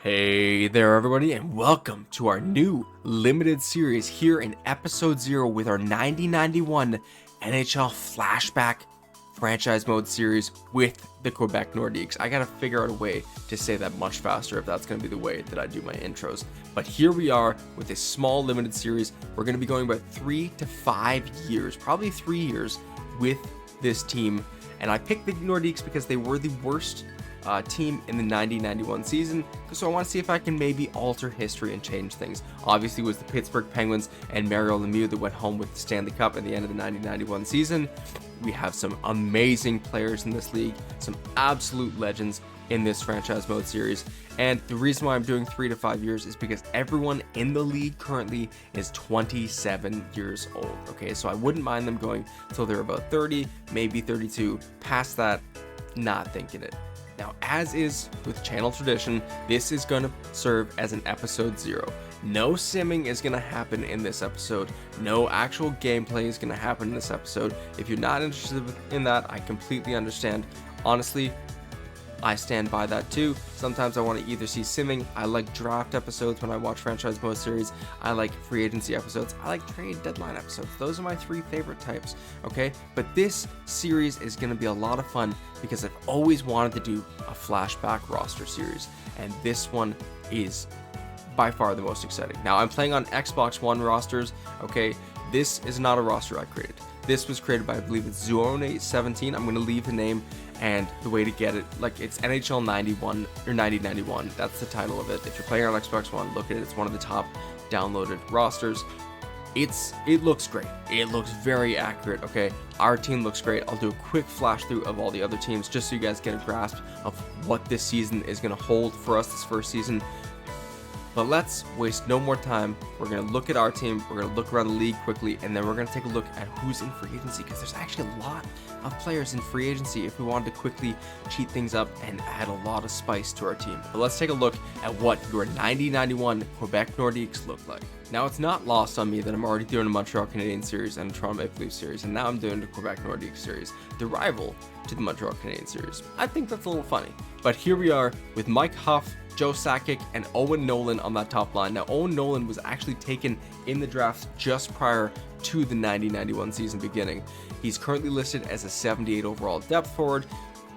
Hey there everybody, and welcome to our new limited series here in episode 0 with our 90-91 NHL Flashback franchise mode series with the Quebec Nordiques. I gotta figure out a way to say that much faster if that's gonna be the way that I do my intros. But here we are with a small limited series. We're gonna be going about 3 to 5 years, probably 3 years with this team. And I picked the Nordiques because they were the worst team in the 90-91 season, so I want to see if I can maybe alter history and change things. Obviously, it was the Pittsburgh Penguins and Mario Lemieux that went home with the Stanley Cup at the end of the 90-91 season. We have some amazing players in this league, some absolute legends in this franchise mode series, and the reason why I'm doing 3 to 5 years is because everyone in the league currently is 27 years old. Okay, so I wouldn't mind them going till they're about 30, maybe 32. Past that, not thinking it. Now, as is with channel tradition, this is going to serve as an episode 0. No simming is going to happen in this episode. No actual gameplay is going to happen in this episode. If you're not interested in that, I completely understand. Honestly, I stand by that too. Sometimes I want to either see simming. I like draft episodes when I watch franchise mode series. I like free agency episodes. I like trade deadline episodes. Those are my 3 favorite types, okay? But this series is going to be a lot of fun because I've always wanted to do a flashback roster series, and this one is by far the most exciting. Now, I'm playing on Xbox One rosters, okay? This is not a roster I created. This was created by, I believe it's Zone17. I'm going to leave the name and the way to get it. Like, it's NHL 91 or 90-91. That's the title of it. If you're playing on Xbox One, look at it. It's one of the top downloaded rosters. It looks great. It looks very accurate, okay? Our team looks great. I'll do a quick flash through of all the other teams just so you guys get a grasp of what this season is going to hold for us this first season. But let's waste no more time. We're going to look at our team, we're going to look around the league quickly, and then we're going to take a look at who's in free agency, because there's actually a lot of players in free agency if we wanted to quickly cheat things up and add a lot of spice to our team. But let's take a look at what your 90-91 Quebec Nordiques look like. Now, it's not lost on me that I'm already doing a Montreal Canadiens series and a Toronto Maple Leafs series, and now I'm doing the Quebec Nordiques series, the rival to the Montreal Canadiens series. I think that's a little funny. But here we are with Mike Huff, Joe Sakic, and Owen Nolan on that top line. Now, Owen Nolan was actually taken in the draft just prior to the 90-91 season beginning. He's currently listed as a 78 overall depth forward.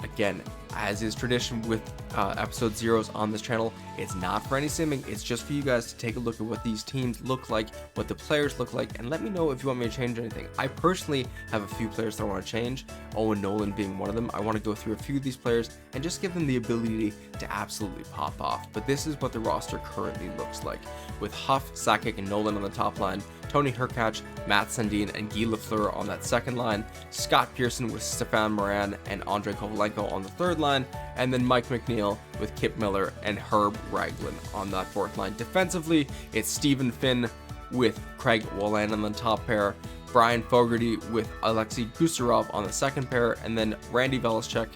Again, as is tradition with episode 0s on this channel, it's not for any simming. It's just for you guys to take a look at what these teams look like, what the players look like, and let me know if you want me to change anything. I personally have a few players that I want to change, Owen Nolan being one of them. I want to go through a few of these players and just give them the ability to absolutely pop off. But this is what the roster currently looks like, with Huff, Sakic, and Nolan on the top line, Tony Herkach, Matt Sundin, and Guy Lafleur on that second line, Scott Pearson with Stefan Moran and Andrei Kovalenko on the third line, and then Mike McNeil with Kip Miller and Herb Raglan on that fourth line. Defensively, it's Stephen Finn with Craig Walland on the top pair, Brian Fogarty with Alexei Gusarov on the second pair, and then Randy Velicek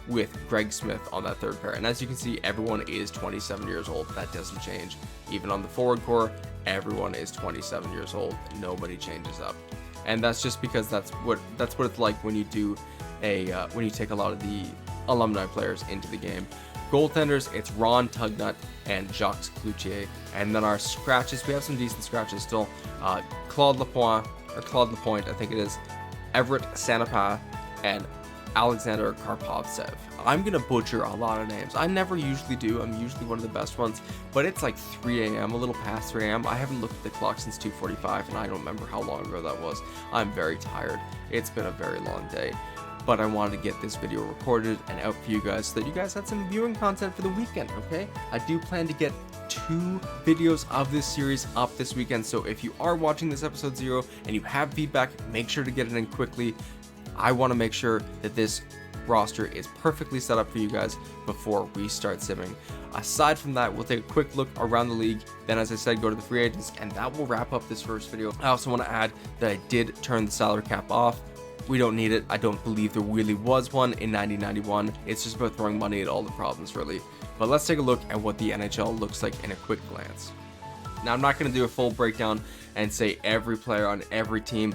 with Greg Smith on that third pair. And as you can see, everyone is 27 years old. That doesn't change. Even on the forward core, everyone is 27 years old. Nobody changes up. And that's just because that's what it's like when you do when you take a lot of the alumni players into the game. Goaltenders, it's Ron Tugnut and Jacques Cloutier. And then our scratches, we have some decent scratches still. Claude Lapointe, I think it is, Everett Sanapa, and Alexander Karpovtsev. I'm gonna butcher a lot of names. I never usually do. I'm usually one of the best ones, but it's like 3 a.m., a little past 3 a.m. I haven't looked at the clock since 2:45, and I don't remember how long ago that was. I'm very tired. It's been a very long day, but I wanted to get this video recorded and out for you guys so that you guys had some viewing content for the weekend, okay? I do plan to get 2 videos of this series up this weekend, so if you are watching this episode 0 and you have feedback, make sure to get it in quickly. I want to make sure that this roster is perfectly set up for you guys before we start simming. Aside from that, we'll take a quick look around the league, then as I said, go to the free agents, and that will wrap up this first video. I also want to add that I did turn the salary cap off. We don't need it. I don't believe there really was one in 90-91. It's just about throwing money at all the problems, really. But let's take a look at what the NHL looks like in a quick glance. Now, I'm not going to do a full breakdown and say every player on every team,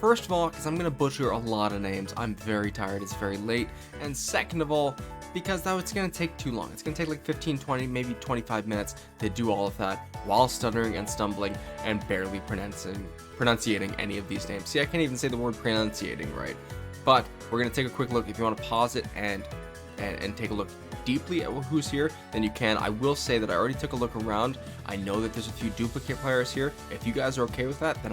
First of all, because I'm going to butcher a lot of names. I'm very tired. It's very late. And second of all, because that was going to take too long. It's going to take like 15, 20, maybe 25 minutes to do all of that while stuttering and stumbling and barely pronunciating any of these names. See, I can't even say the word pronunciating right. But we're going to take a quick look. If you want to pause it and take a look deeply at who's here, then you can. I will say that I already took a look around. I know that there's a few duplicate players here. If you guys are okay with that, then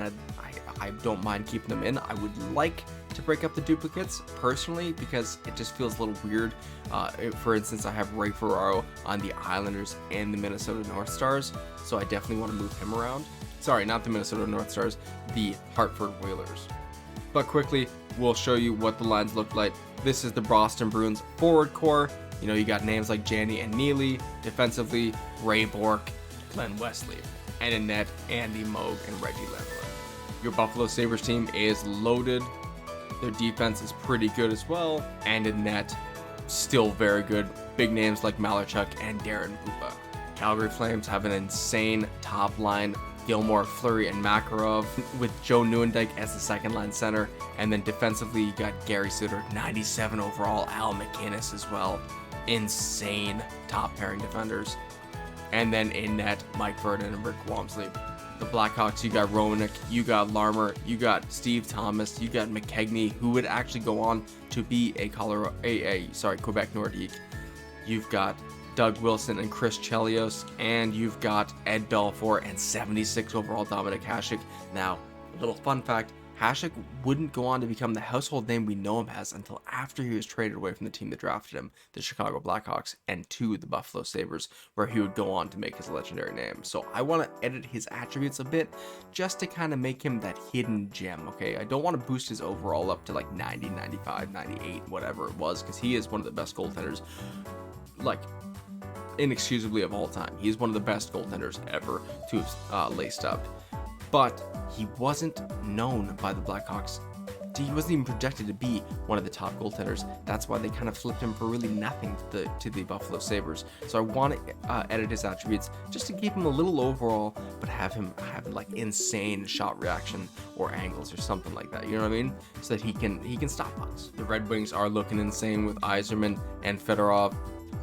I don't mind keeping them in. I would like to break up the duplicates personally because it just feels a little weird. For instance, I have Ray Ferraro on the Islanders and the Minnesota North Stars, so I definitely want to move him around. Sorry, not the Minnesota North Stars, the Hartford Whalers. But quickly, we'll show you what the lines look like. This is the Boston Bruins forward core. You know, you got names like Janny and Neely. Defensively, Ray Bourque, Glenn Wesley. And in net, Andy Moog and Reggie Leveler. Your Buffalo Sabres team is loaded. Their defense is pretty good as well. And in net, still very good. Big names like Malarchuk and Darren Buba. Calgary Flames have an insane top line. Gilmore, Fleury, and Makarov with Joe Nieuwendyk as the second line center. And then defensively, you got Gary Suter, 97 overall, Al McInnes as well. Insane top pairing defenders. And then in net, Mike Verdon and Rick Wamsley. The Blackhawks, you got Romanek, you got Larmer, you got Steve Thomas, you got McKegney, who would actually go on to be a Quebec Nordique. You've got Doug Wilson and Chris Chelios, and you've got Ed Belfour and 76 overall Dominic Hasek. Now, a little fun fact, Hasek wouldn't go on to become the household name we know him as until after he was traded away from the team that drafted him, the Chicago Blackhawks, and to the Buffalo Sabres, where he would go on to make his legendary name. So I want to edit his attributes a bit just to kind of make him that hidden gem, okay? I don't want to boost his overall up to like 90, 95, 98, whatever it was, because he is one of the best goaltenders, like, inexcusably of all time. He's one of the best goaltenders ever to have laced up. But he wasn't known by the Blackhawks. He wasn't even projected to be one of the top goaltenders. That's why they kind of flipped him for really nothing to the Buffalo Sabres. So I want to edit his attributes just to keep him a little overall, but have him have like insane shot reaction or angles or something like that. You know what I mean? So that he can stop us. The Red Wings are looking insane with Yzerman and Fedorov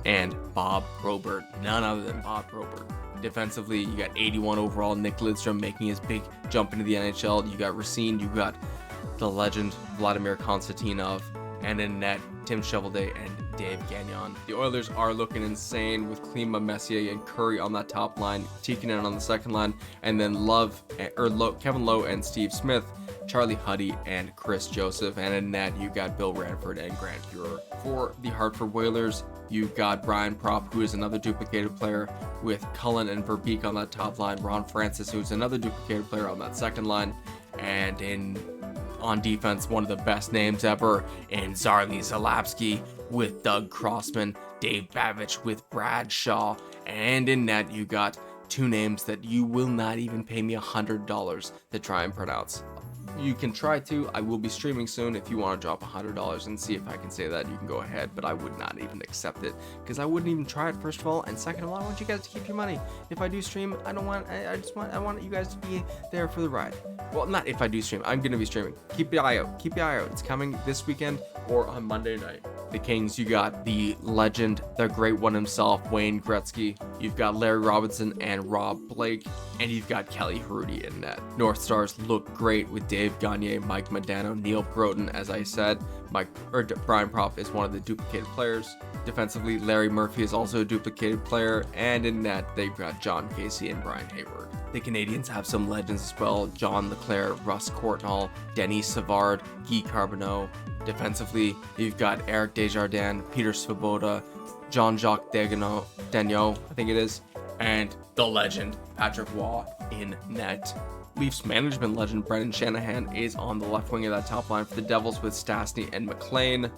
and Bob Probert. None other than Bob Probert. Defensively, you got 81 overall Nick Lidstrom making his big jump into the NHL. You got Racine, you got the legend Vladimir Konstantinov, and in net, Tim Cheveldae and Dave Gagnon. The Oilers are looking insane with Klima, Messier, and Curry on that top line, Tikkanen on the second line, and then Kevin Lowe and Steve Smith, Charlie Huddy, and Chris Joseph. And in net, you got Bill Ranford and Grant Fuhrer. For the Hartford Whalers, you've got Brian Propp, who is another duplicated player, with Cullen and Verbeek on that top line, Ron Francis, who's another duplicated player on that second line, and on defense, one of the best names ever in Zarli Zalapsky with Doug Crossman, Dave Babich with Brad Shaw, and in net you got two names that you will not even pay me $100 to try and pronounce. You can try to. I will be streaming soon. If you want to drop $100 and see if I can say that, you can go ahead, but I would not even accept it because I wouldn't even try it, first of all, and second of all, I want you guys to keep your money. If I do stream, I want you guys to be there for the ride. Well, not if I do stream. I'm going to be streaming. Keep your eye out. Keep your eye out. It's coming this weekend or on Monday night. The Kings, you got the legend, the great one himself, Wayne Gretzky. You've got Larry Robinson and Rob Blake, and you've got Kelly Hrudey in net. North Stars look great with Dave Gagne, Mike Modano, Neil Groton. As I said, Brian Propp is one of the duplicated players. Defensively, Larry Murphy is also a duplicated player, and in net, they've got John Casey and Brian Hayward. The Canadians have some legends as well: John Leclerc, Russ Courtnall, Denis Savard, Guy Carbonneau. Defensively, you've got Eric Desjardins, Peter Svoboda, Jean-Jacques Dagneau, I think it is, and the legend Patrick Waugh in net. Leafs management legend Brendan Shanahan is on the left wing of that top line for the Devils with Stastny and McLean.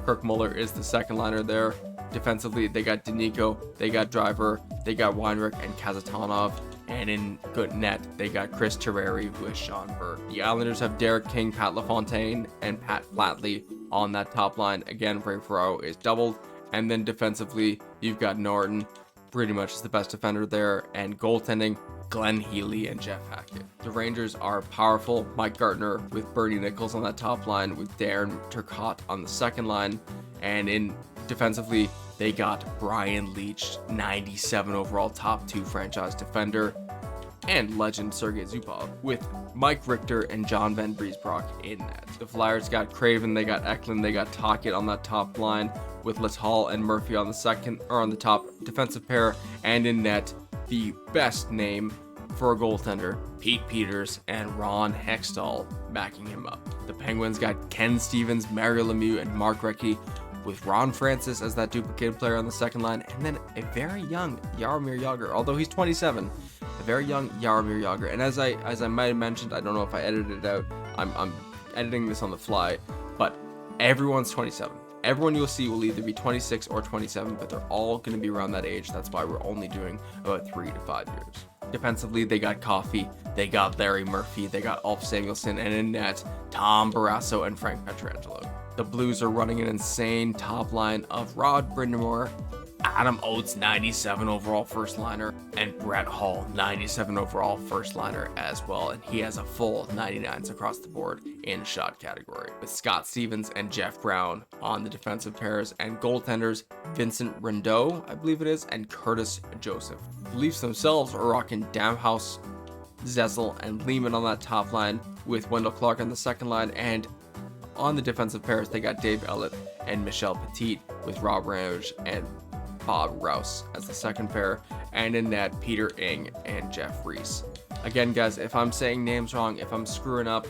Kirk Muller is the second liner there. Defensively, they got Danico, they got Driver, they got Weinrich and Kazatonov. And in good net, they got Chris Terreri with Sean Burke. The Islanders have Derek King, Pat LaFontaine, and Pat Flatley on that top line. Again, Ray Ferraro is doubled. And then defensively, you've got Norton, pretty much the best defender there. And goaltending, Glenn Healy, and Jeff Hackett. The Rangers are powerful. Mike Gartner with Bernie Nichols on that top line, with Darren Turcotte on the second line, and in defensively, they got Brian Leach, 97 overall, top 2 franchise defender, and legend Sergei Zubov, with Mike Richter and John Van Briesbrock in net. The Flyers got Craven, they got Eklund, they got Tocchet on that top line, with Littall and Murphy on the second, or on the top defensive pair, and in net, the best name for a goaltender, Pete Peters and Ron Hextall backing him up. The Penguins got Ken Stevens, Mario Lemieux, and Mark Recchi, with Ron Francis as that duplicated player on the second line, and then a very young Jaromir Jagr, although he's 27, a very young Jaromir Jagr. And as I might have mentioned, I don't know if I edited it out, I'm editing this on the fly, but everyone's 27. Everyone you'll see will either be 26 or 27, but they're all going to be around that age. That's why we're only doing about 3 to 5 years. Defensively, they got Coffey, they got Larry Murphy, they got Ulf Samuelsson, and in net, Tom Barrasso and Frank Pietrangelo. The Blues are running an insane top line of Rod Brind'Amour, Adam Oates, 97 overall first liner, and Brett Hull, 97 overall first liner as well. And he has a full 99s across the board in shot category, with Scott Stevens and Jeff Brown on the defensive pairs, and goaltenders Vincent Rondeau, I believe it is, and Curtis Joseph. The Leafs themselves are rocking Damhouse, Zessel, and Lehman on that top line, with Wendell Clark on the second line, and on the defensive pairs, they got Dave Ellett and Michel Petit, with Rob Ramage and Bob Rouse as the second pair, and in net, Peter Ing and Jeff Reese. Again, guys, if I'm saying names wrong, if I'm screwing up,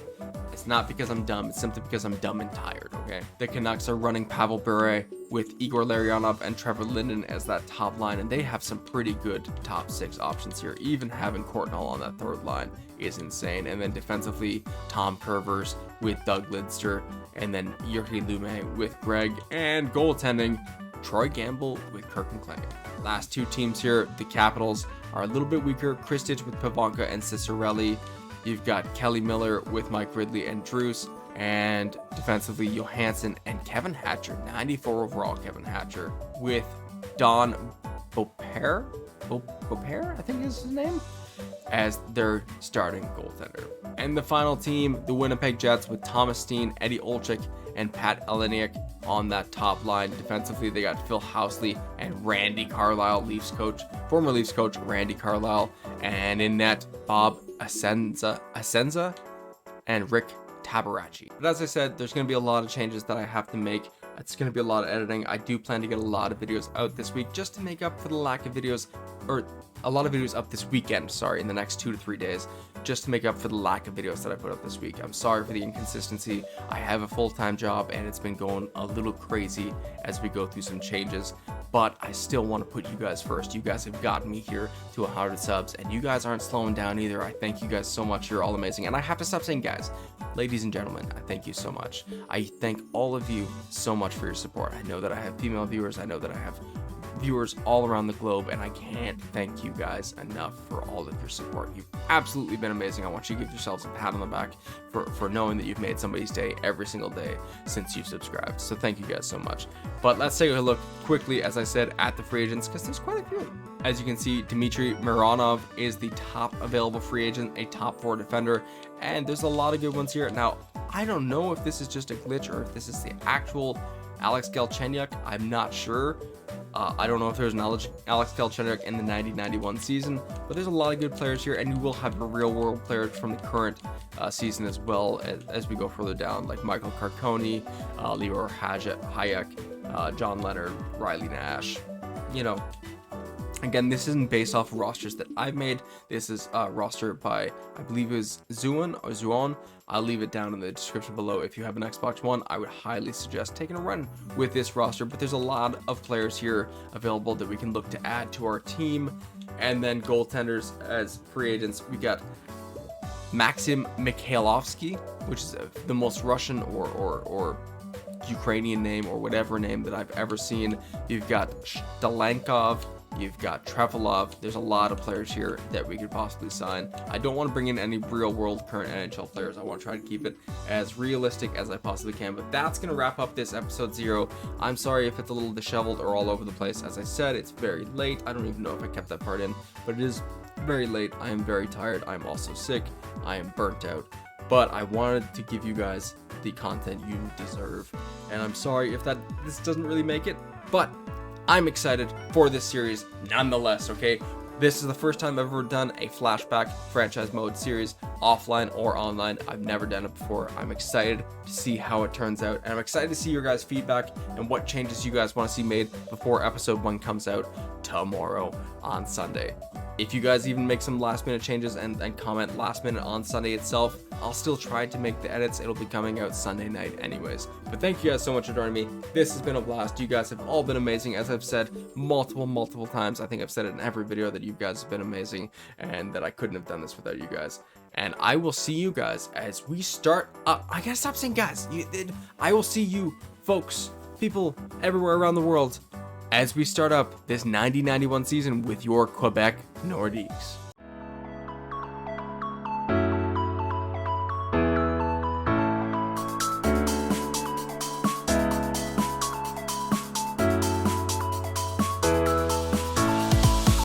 it's not because I'm dumb, it's simply because I'm dumb and tired, okay? The Canucks are running Pavel Bure with Igor Larionov and Trevor Linden as that top line, and they have some pretty good top 6 options here. Even having Courtnall on that third line is insane. And then defensively, Tom Curvers with Doug Lidster, and then Jurgi Lume with Greg, and goaltending, Troy Gamble with Kirk McLean. Last 2 teams here, the Capitals are a little bit weaker. Kristich with Pavanka and Cicerelli. You've got Kelly Miller with Mike Ridley and Drews, and defensively, Johansson and Kevin Hatcher, 94 overall Kevin Hatcher, with Don Beaupere, I think is his name, as their starting goaltender. And the final team, the Winnipeg Jets, with Thomas Steen, Eddie Olczyk, and Pat Eleniak on that top line. Defensively, they got Phil Housley and Randy Carlyle, former Leafs coach Randy Carlyle, and in net, Bob Asenza and Rick Tabaracci. But as I said, there's going to be a lot of changes that I have to make. It's going to be a lot of editing. I do plan to get a lot of videos out this week just to make up for the lack of videos, or a lot of videos up this weekend, in the next 2 to 3 days, just to make up for the lack of videos that I put up this week. I'm sorry for the inconsistency. I have a full-time job and it's been going a little crazy as we go through some changes, but I still want to put you guys first. You guys have gotten me here to 100 subs, and you guys aren't slowing down either. I thank you guys so much. You're all amazing. And I have to stop saying guys. Ladies and gentlemen, I thank you so much. I thank all of you so much for your support. I know that I have female viewers. I know that I have viewers all around the globe, and I can't thank you guys enough for all of your support. You've absolutely been amazing. I want you to give yourselves a pat on the back for knowing that you've made somebody's day every single day since you've subscribed. So thank you guys so much. But let's take a look quickly, as I said, at the free agents, because there's quite a few. As you can see, Dmitry Mironov is the top available free agent, a top 4 defender, and there's a lot of good ones here. Now, I don't know if this is just a glitch or if this is the actual Alex Galchenyuk. I'm not sure. I don't know if there's an Alex Galchenyuk in the 90-91 season, but there's a lot of good players here, and you will have a real-world players from the current season as well as we go further down, like Michael Carconi, Leor Hayek, John Leonard, Riley Nash. You know, again, this isn't based off of rosters that I've made. This is a roster by, I believe it was Zuon. I'll leave it down in the description below. If you have an Xbox One, I would highly suggest taking a run with this roster. But there's a lot of players here available that we can look to add to our team. And then goaltenders as free agents, we got Maxim Mikhailovsky, which is the most Russian or Ukrainian name or whatever name that I've ever seen. You've got Stalankov, you've got Trevelov. There's a lot of players here that we could possibly sign. I don't want to bring in any real-world current NHL players. I want to try to keep it as realistic as I possibly can. But that's going to wrap up this episode 0. I'm sorry if it's a little disheveled or all over the place. As I said, it's very late. I don't even know if I kept that part in, but it is very late. I am very tired. I'm also sick. I am burnt out. But I wanted to give you guys the content you deserve. And I'm sorry if this doesn't really make it, but I'm excited for this series nonetheless, okay? This is the first time I've ever done a flashback franchise mode series, offline or online. I've never done it before. I'm excited to see how it turns out, and I'm excited to see your guys' feedback and what changes you guys want to see made before episode 1 comes out tomorrow on Sunday. If you guys even make some last minute changes and comment last minute on Sunday itself, I'll still try to make the edits. It'll be coming out Sunday night anyways. But thank you guys so much for joining me. This has been a blast. You guys have all been amazing. As I've said multiple times, I think I've said it in every video that you guys have been amazing and that I couldn't have done this without you guys. And I will see you guys as we start up. I gotta stop saying guys. I will see you folks, people everywhere around the world, as we start up this 90-91 season with your Quebec Nordiques.